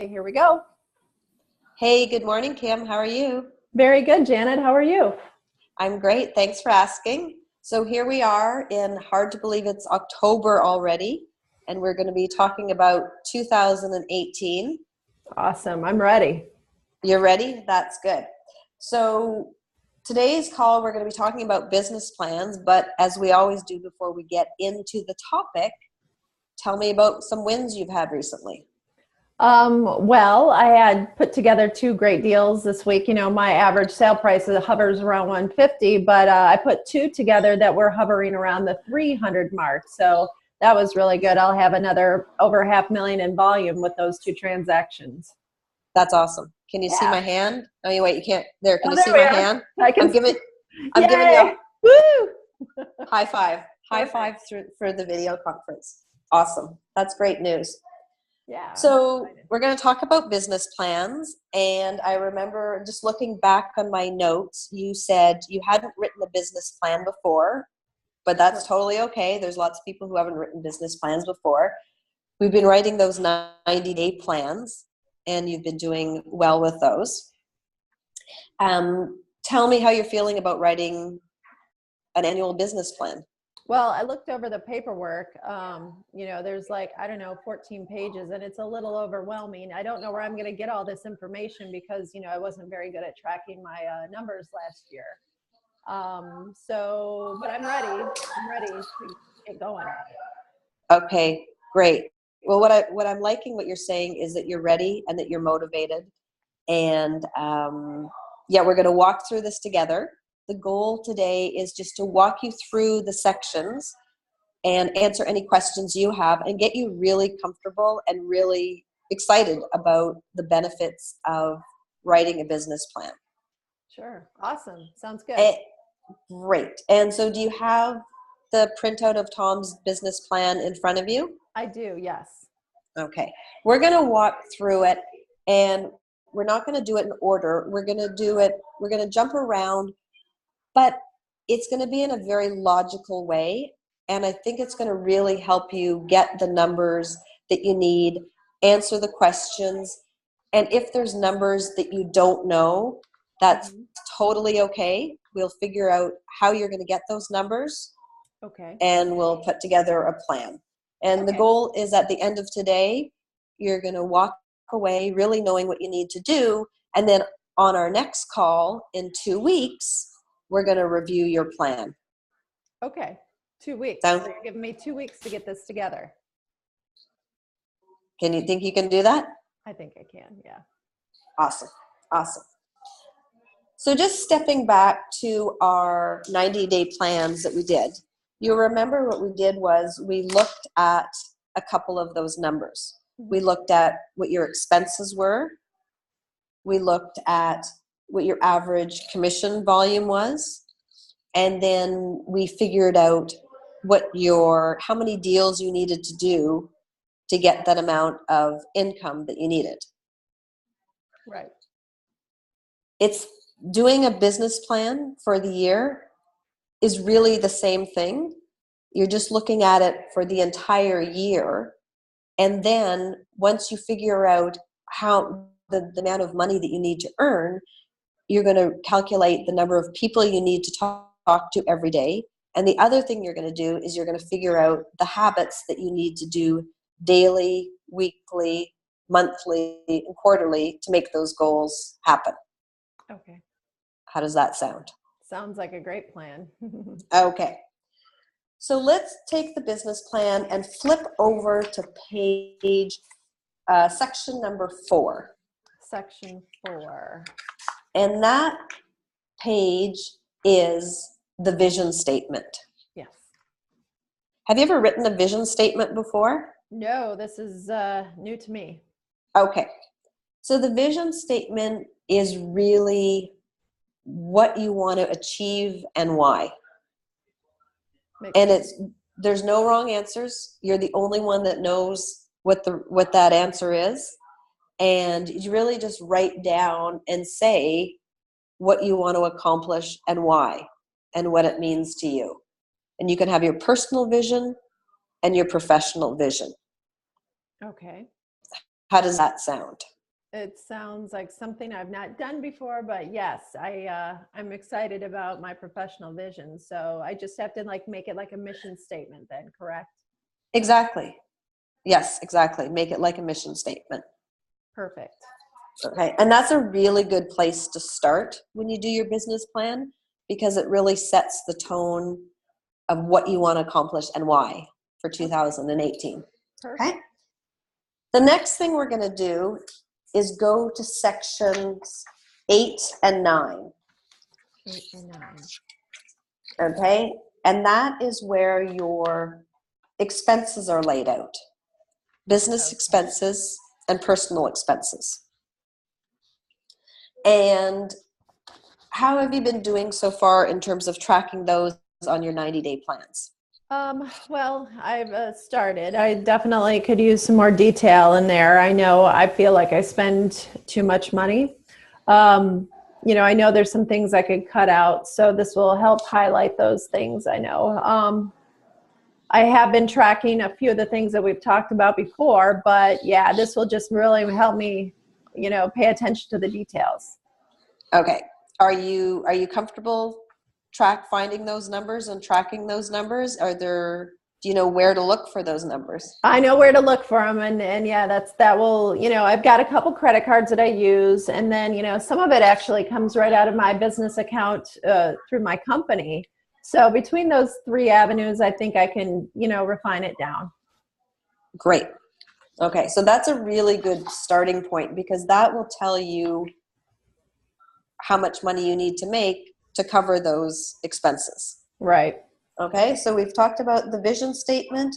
Here we go. Hey, good morning, Kim. How are you? Very good, Janet. How are you? I'm great. Thanks for asking. So here we are in hard to believe it's October already, and we're going to be talking about 2018. Awesome. I'm ready. You're ready? That's good. So today's call, we're going to be talking about business plans, but as we always do before we get into the topic, tell me about some wins you've had recently. Well, I had put together two great deals this week. You know, my average sale price hovers around 150, but I put two together that were hovering around the 300 mark. So that was really good. I'll have another over $500,000 in volume with those two transactions. That's awesome. Can you see Yeah. my hand? Oh, wait, you can't. There, can Oh, you there see we my are. hand? I can I'm giving you Yay! a Woo! high five. High five for the video conference. Awesome. That's great news. Yeah. So we're going to talk about business plans. And I remember just looking back on my notes, you said you hadn't written a business plan before, but that's totally okay. There's lots of people who haven't written business plans before. We've been writing those 90-day plans, and you've been doing well with those. Tell me how you're feeling about writing an annual business plan. Well, I looked over the paperwork. You know, there's like, I don't know, 14 pages, and it's a little overwhelming. I don't know where I'm going to get all this information because, you know, I wasn't very good at tracking my numbers last year. But I'm ready. I'm ready to get going. Okay, great. Well, what I'm liking what you're saying is that you're ready and that you're motivated. And yeah, we're going to walk through this together. The goal today is just to walk you through the sections and answer any questions you have and get you really comfortable and really excited about the benefits of writing a business plan. Sure. Awesome. Sounds good. Great. And so do you have the printout of Tom's business plan in front of you? I do, yes. Okay. We're going to walk through it, and we're not going to do it in order. We're going to jump around, but it's going to be in a very logical way. And I think it's going to really help you get the numbers that you need, answer the questions. And if there's numbers that you don't know, that's totally okay. We'll figure out how you're going to get those numbers. Okay. And we'll put together a plan. And the goal is at the end of today, you're going to walk away really knowing what you need to do. And then on our next call in 2 weeks, we're going to review your plan. Okay. 2 weeks. Sounds- So you're giving me 2 weeks to get this together. Can you think you can do that? I think I can, yeah. Awesome. Awesome. So just stepping back to our 90-day plans that we did, you'll remember what we did was we looked at a couple of those numbers. We looked at what your expenses were. We looked at what your average commission volume was. And then we figured out how many deals you needed to do to get that amount of income that you needed. Right. It's doing a business plan for the year is really the same thing. You're just looking at it for the entire year. And then once you figure out how the amount of money that you need to earn, you're going to calculate the number of people you need to talk to every day. And the other thing you're going to do is you're going to figure out the habits that you need to do daily, weekly, monthly, and quarterly to make those goals happen. Okay. How does that sound? Sounds like a great plan. Okay. So let's take the business plan and flip over to page, section number 4. Section 4. And that page is the vision statement. Yes. Have you ever written a vision statement before? No, this is new to me. Okay. So the vision statement is really what you want to achieve and why. And there's no wrong answers. You're the only one that knows what that answer is. And you really just write down and say what you want to accomplish and why and what it means to you. And you can have your personal vision and your professional vision. Okay. How does that sound? It sounds like something I've not done before, but yes, I'm excited about my professional vision. So I just have to like make it like a mission statement then, correct? Exactly. Yes, exactly. Make it like a mission statement. Perfect. Okay. And that's a really good place to start when you do your business plan, because it really sets the tone of what you want to accomplish and why for 2018. Perfect. Okay. The next thing we're going to do is go to sections 8 and 9. 8 and 9. Okay. And that is where your expenses are laid out. Business expenses and personal expenses. And how have you been doing so far in terms of tracking those on your 90-day plans? Well, I've started. I definitely could use some more detail in there. I know I feel like I spend too much money. I know there's some things I could cut out, so this will help highlight those things. I know. I have been tracking a few of the things that we've talked about before, but yeah, this will just really help me, pay attention to the details. Okay. Are you comfortable finding those numbers and tracking those numbers? Do you know where to look for those numbers? I know where to look for them, and yeah, that will, I've got a couple credit cards that I use, and then, some of it actually comes right out of my business account through my company. So between those three avenues, I think I can, refine it down. Great. Okay, so that's a really good starting point, because that will tell you how much money you need to make to cover those expenses. Right. Okay, so we've talked about the vision statement,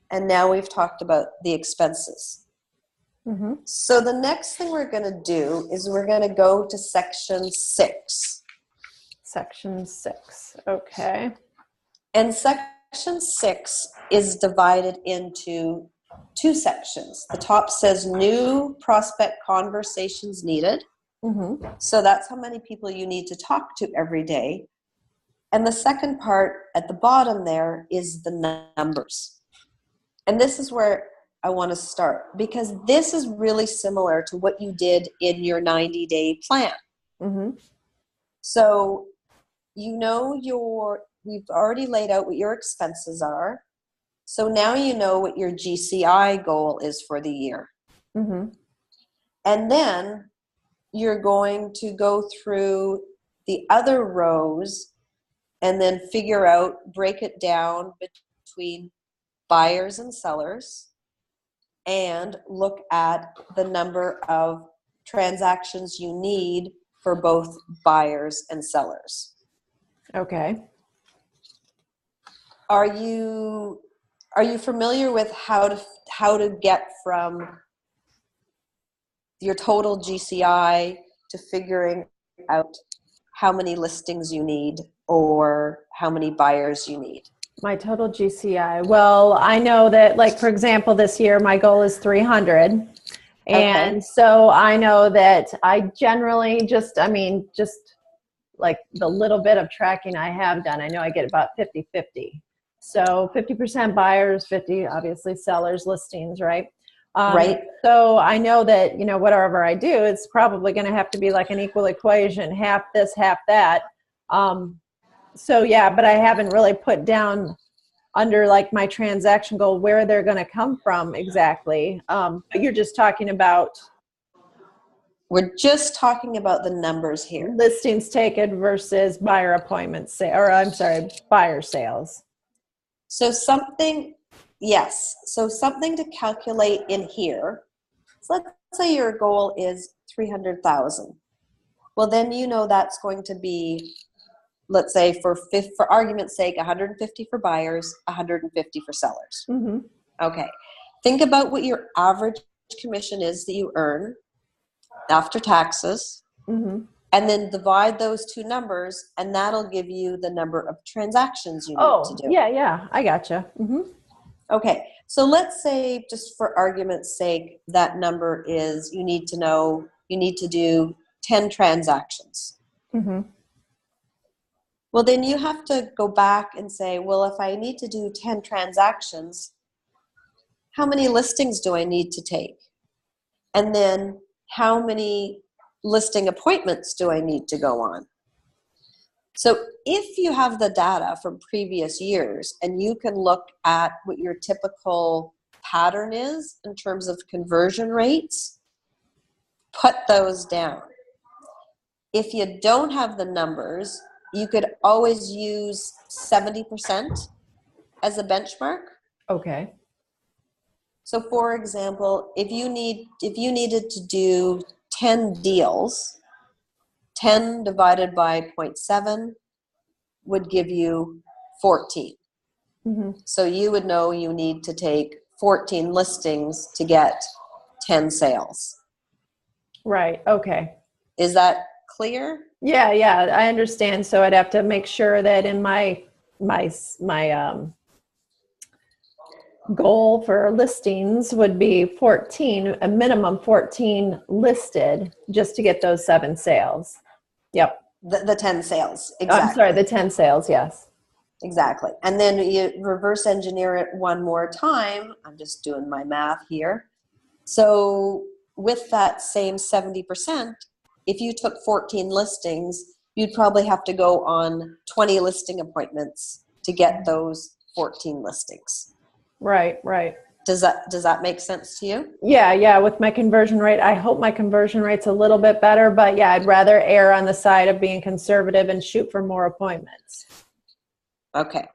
and now we've talked about the expenses. Mm-hmm. So the next thing we're going to do is we're going to go to section 6. Section 6. Okay. And section 6 is divided into 2 sections. The top says new prospect conversations needed. Mm-hmm. So that's how many people you need to talk to every day. And the second part at the bottom there is the numbers. And this is where I want to start, because this is really similar to what you did in your 90-day plan. Mm-hmm. So we've already laid out what your expenses are. So now you know what your GCI goal is for the year. Mm-hmm. And then you're going to go through the other rows and then break it down between buyers and sellers, and look at the number of transactions you need for both buyers and sellers. Okay. Are you familiar with how to get from your total GCI to figuring out how many listings you need or how many buyers you need? My total GCI. Well, I know that, like, for example, this year my goal is 300. And so I know that I generally just like the little bit of tracking I have done, I know I get about 50-50. So 50% buyers, 50 obviously sellers, listings, right? Right. So I know that, whatever I do, it's probably going to have to be like an equal equation, half this, half that. So yeah, but I haven't really put down under like my transaction goal where they're going to come from exactly. But you're just talking about. We're just talking about the numbers here. Listings taken versus buyer appointments, buyer sales. So something to calculate in here. So let's say your goal is 300,000. Well, then that's going to be, let's say for argument's sake, 150 for buyers, 150 for sellers. Mm-hmm. Okay. Think about what your average commission is that you earn after taxes. Mm-hmm. And then divide those two numbers, and that'll give you the number of transactions you need to do. Yeah, I gotcha. Mm-hmm. Okay, so let's say, just for argument's sake, that number is you need to do 10 transactions. Mm-hmm. Well, then you have to go back and say, well, if I need to do 10 transactions, how many listings do I need to take? And then how many listing appointments do I need to go on? So if you have the data from previous years and you can look at what your typical pattern is in terms of conversion rates, put those down. If you don't have the numbers, you could always use 70% as a benchmark. Okay. So for example, if you needed to do 10 deals, 10 divided by 0.7 would give you 14. Mm-hmm. So you would know you need to take 14 listings to get 10 sales. Right. Okay. Is that clear? Yeah, I understand. So I'd have to make sure that in my goal for listings would be 14, a minimum 14 listed just to get those 7 sales. Yep. The 10 sales. Exactly. I'm sorry, the 10 sales, yes. Exactly. And then you reverse engineer it one more time. I'm just doing my math here. So with that same 70%, if you took 14 listings, you'd probably have to go on 20 listing appointments to get those 14 listings. Right. Does that make sense to you? Yeah, with my conversion rate, I hope my conversion rate's a little bit better, but yeah, I'd rather err on the side of being conservative and shoot for more appointments. Okay,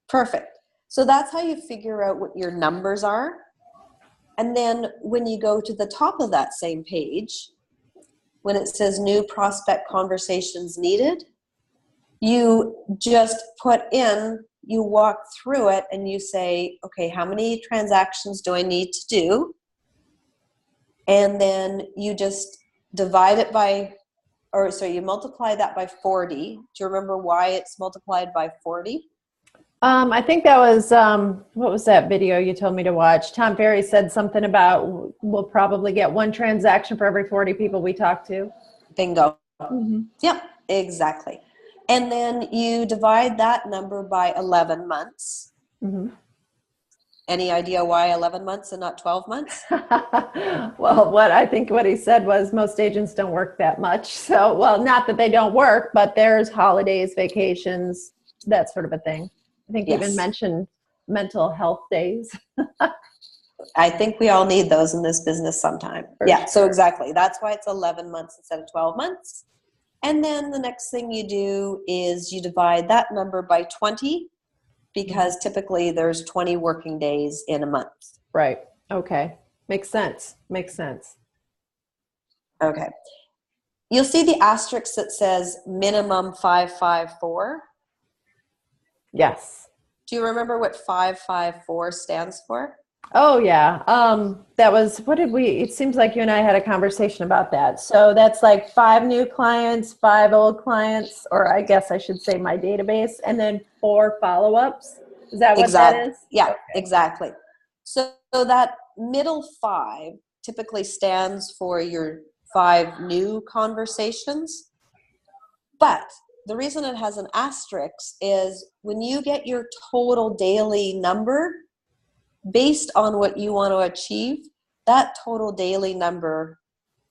perfect. So that's how you figure out what your numbers are. And then when you go to the top of that same page, when it says new prospect conversations needed, you just you walk through it and you say, okay, how many transactions do I need to do? And then you just divide it by, you multiply that by 40. Do you remember why it's multiplied by 40? I think that was, what was that video you told me to watch? Tom Ferry said something about we'll probably get 1 transaction for every 40 people we talk to. Bingo. Mm-hmm. Yep, exactly. And then you divide that number by 11 months. Mm-hmm. Any idea why 11 months and not 12 months? Well, what he said was most agents don't work that much. So, well, not that they don't work, but there's holidays, vacations, that sort of a thing. I think Yes. even mentioned mental health days. I think we all need those in this business sometime. Yeah, Sure. So exactly. That's why it's 11 months instead of 12 months. And then the next thing you do is you divide that number by 20 because typically there's 20 working days in a month. Right. Okay. Makes sense. Okay. You'll see the asterisk that says minimum 554. Yes. Do you remember what 554 stands for? Oh yeah. That was, it seems like you and I had a conversation about that. So that's like 5 new clients, 5 old clients, or I guess I should say my database, and then 4 follow-ups. Is that what that is? Yeah, okay. Exactly. So that middle 5 typically stands for your 5 new conversations. But the reason it has an asterisk is when you get your total daily number, based on what you want to achieve, that total daily number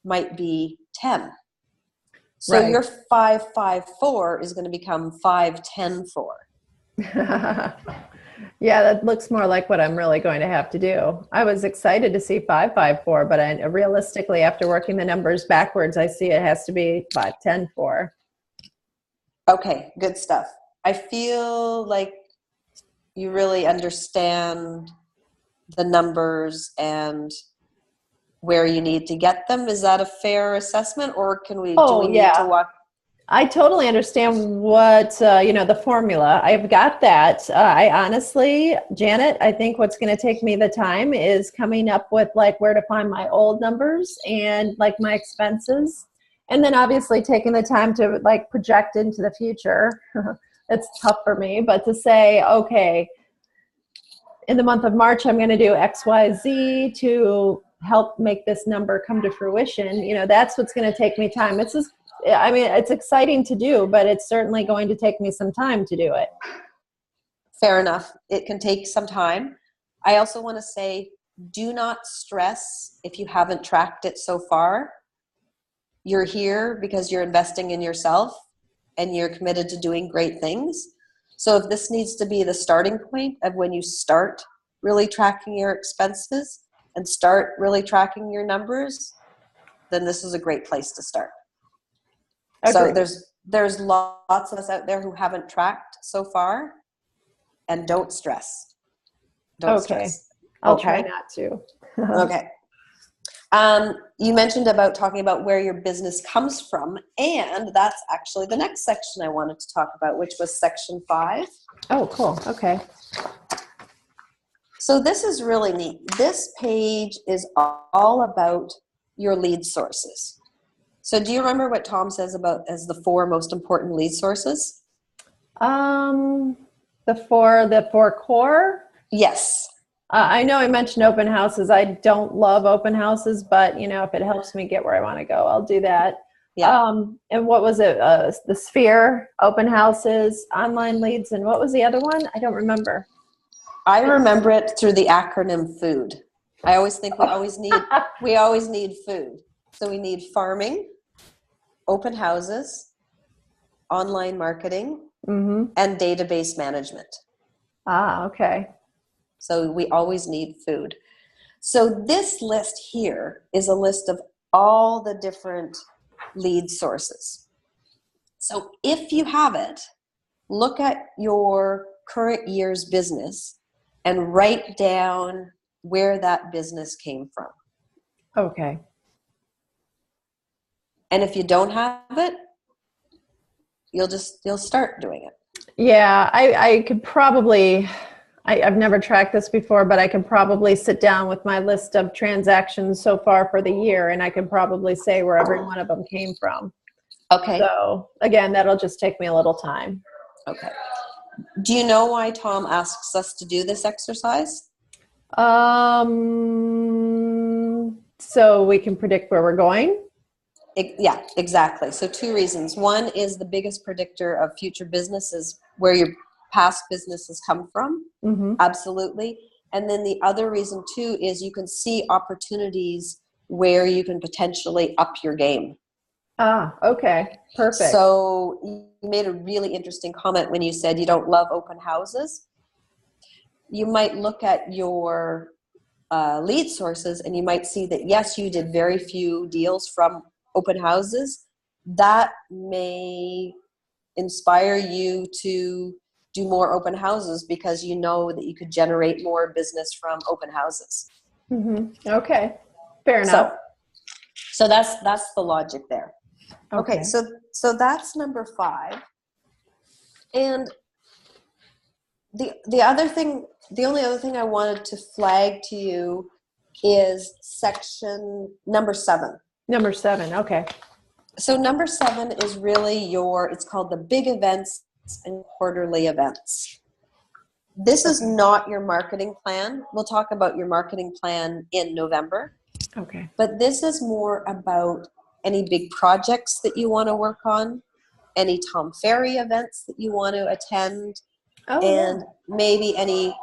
might be 10. So Right. your 554 is going to become 5104. Yeah, that looks more like what I'm really going to have to do. I was excited to see 554, but realistically, after working the numbers backwards, I see it has to be 5104. Okay, good stuff. I feel like you really understand the numbers and where you need to get them. Is that a fair assessment, or do we need to walk? I totally understand what, the formula. I've got that. I honestly, Janet, I think what's going to take me the time is coming up with like where to find my old numbers and like my expenses. And then obviously taking the time to like project into the future. It's tough for me, but to say, okay, in the month of March, I'm going to do X, Y, Z to help make this number come to fruition. That's what's going to take me time. It's exciting to do, but it's certainly going to take me some time to do it. Fair enough. It can take some time. I also want to say do not stress if you haven't tracked it so far. You're here because you're investing in yourself and you're committed to doing great things. So if this needs to be the starting point of when you start really tracking your expenses and start really tracking your numbers, then this is a great place to start. So there's lots of us out there who haven't tracked so far, and don't stress. Don't stress. I'll try not to. Okay. You mentioned about talking about where your business comes from, and that's actually the next section I wanted to talk about, which was section 5. Oh, cool. Okay. So this is really neat. This page is all about your lead sources. So do you remember what Tom says about as the 4 most important lead sources? The four core. Yes. I know I mentioned open houses. I don't love open houses, but if it helps me get where I want to go, I'll do that. Yeah. And what was it? The Sphere, open houses, online leads, and what was the other one? I don't remember. I remember it through the acronym FOOD. I always think we always need food. So we need farming, open houses, online marketing, and database management. Okay. So we always need food. So this list here is a list of all the different lead sources. So if you have it, look at your current year's business and write down where that business came from. Okay. And if you don't have it, you'll start doing it. Yeah, I could probably, I've never tracked this before, but I could probably sit down with my list of transactions so far for the year, and I can probably say where every one of them came from. Okay. So again, that'll just take me a little time. Okay. Do you know why Tom asks us to do this exercise? So we can predict where we're going? Yeah, exactly. So 2 reasons. One is the biggest predictor of future business is where your past business has come from. Absolutely. And then the other reason too is you can see opportunities where you can potentially up your game. Okay. Perfect. So you made a really interesting comment when you said you don't love open houses. You might look at your lead sources and you might see that, yes, you did very few deals from open houses. That may inspire you to do more open houses because you know that you could generate more business from open houses. Okay. Fair enough. So that's the logic there. Okay. So that's number 5. And the only other thing I wanted to flag to you is section number 7. Number 7. Okay. So number 7 is really it's called the big events and quarterly events. This is not your marketing plan. We'll talk about your marketing plan in November. Okay. But this is more about any big projects that you want to work on, any Tom Ferry events that you want to attend, and maybe any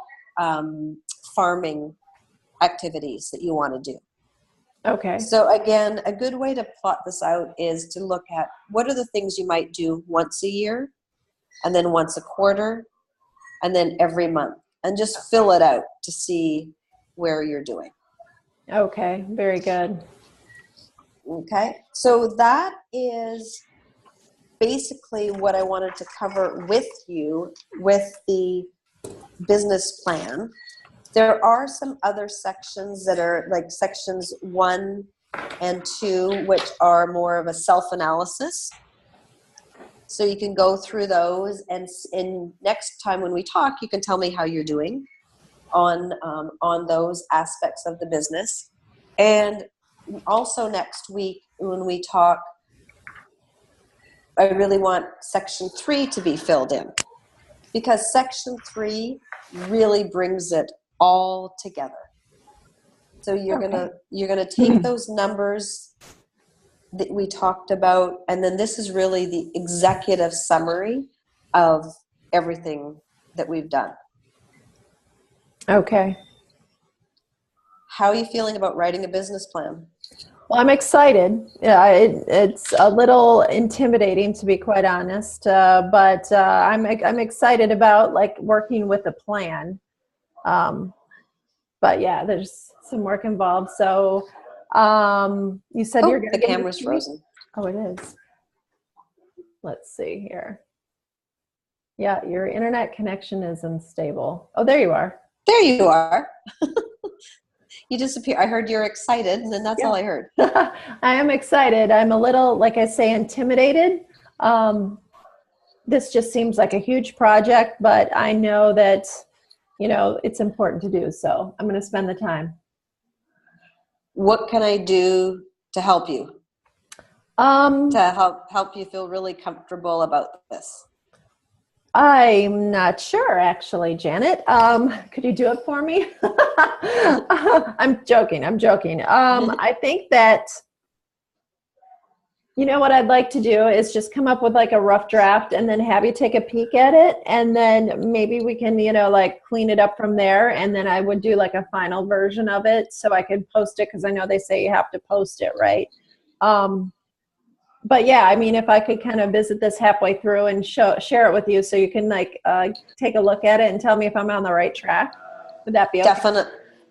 farming activities that you want to do. Okay. So again, a good way to plot this out is to look at what are the things you might do once a year, and then once a quarter, and then every month, and just fill it out to see where you're doing. Okay. Very good. Okay. So that is basically what I wanted to cover with you with the business plan. There are some other sections that are like sections 1 and 2, which are more of a self-analysis. So you can go through those, and next time when we talk, you can tell me how you're doing on those aspects of the business. And also next week when we talk, I really want section 3 to be filled in, because section 3 really brings it all together. So you're gonna take those numbers that we talked about, and then this is really the executive summary of everything that we've done. Okay. How are you feeling about writing a business plan? Well, I'm excited. Yeah, it's a little intimidating, to be quite honest, but I'm excited about like working with a plan. Um, but yeah, there's some work involved. So you said you're Oh, going the to give me camera's 2 weeks? frozen. Oh, it is. Let's see here. Yeah, your internet connection is unstable. Oh, there you are. There you are. You disappear. I heard you're excited, and then that's all I heard. I am excited. I'm a little, like I say, intimidated. This just seems like a huge project, but I know that, it's important to do. So I'm going to spend the time. What can I do to help you? Um, To help you feel really comfortable about this? I'm not sure, actually, Janet. Could you do it for me? I'm joking. I think that, what I'd like to do is just come up with like a rough draft and then have you take a peek at it. And then maybe we can, like clean it up from there. And then I would do like a final version of it so I could post it, because I know they say you have to post it, right? But yeah, I mean, if I could kind of visit this halfway through and share it with you so you can like take a look at it and tell me if I'm on the right track. Would that be okay?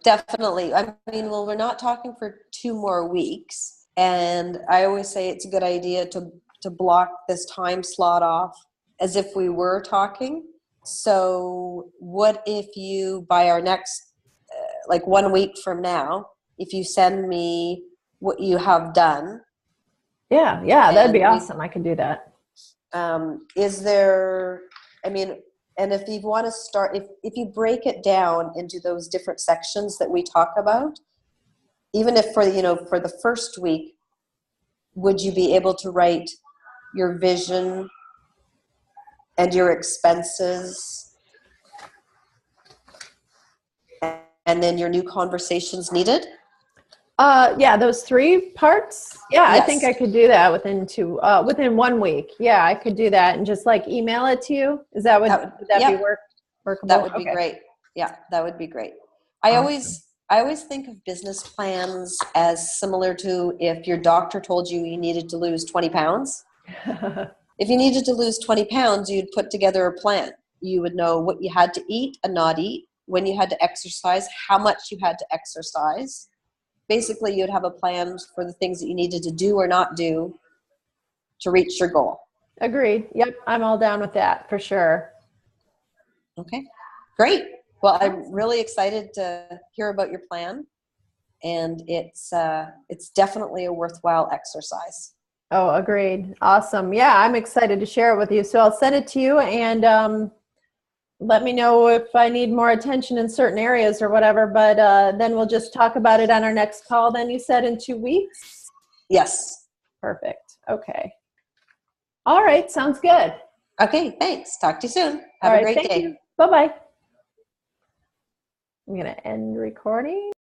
Definitely. I mean, well, we're not talking for 2 more weeks. And I always say it's a good idea to block this time slot off as if we were talking. So what if you, by our next, like 1 week from now, if you send me what you have done. Yeah, that'd be awesome. I could do that. Is there, I mean, and if you want to start, if you break it down into those different sections that we talk about, even if for the first week, would you be able to write your vision and your expenses and then your new conversations needed? Yeah, those 3 parts. Yeah, Yes. I think I could do that within 1 week. Yeah, I could do that and just like email it to you. Would that be workable? That would be great. Yeah, that would be great. I Awesome. always think of business plans as similar to if your doctor told you you needed to lose 20 pounds. If you needed to lose 20 pounds, you'd put together a plan. You would know what you had to eat and not eat, when you had to exercise, how much you had to exercise. Basically, you'd have a plan for the things that you needed to do or not do to reach your goal. Agreed. Yep, I'm all down with that for sure. Okay, great. Well, I'm really excited to hear about your plan, and it's definitely a worthwhile exercise. Oh, agreed. Awesome. Yeah, I'm excited to share it with you. So I'll send it to you and let me know if I need more attention in certain areas or whatever. But then we'll just talk about it on our next call. Then you said in 2 weeks? Yes. Perfect. Okay. All right. Sounds good. Okay, thanks. Talk to you soon. Have All right. a great Thank day. you. Bye-bye. I'm going to end recording.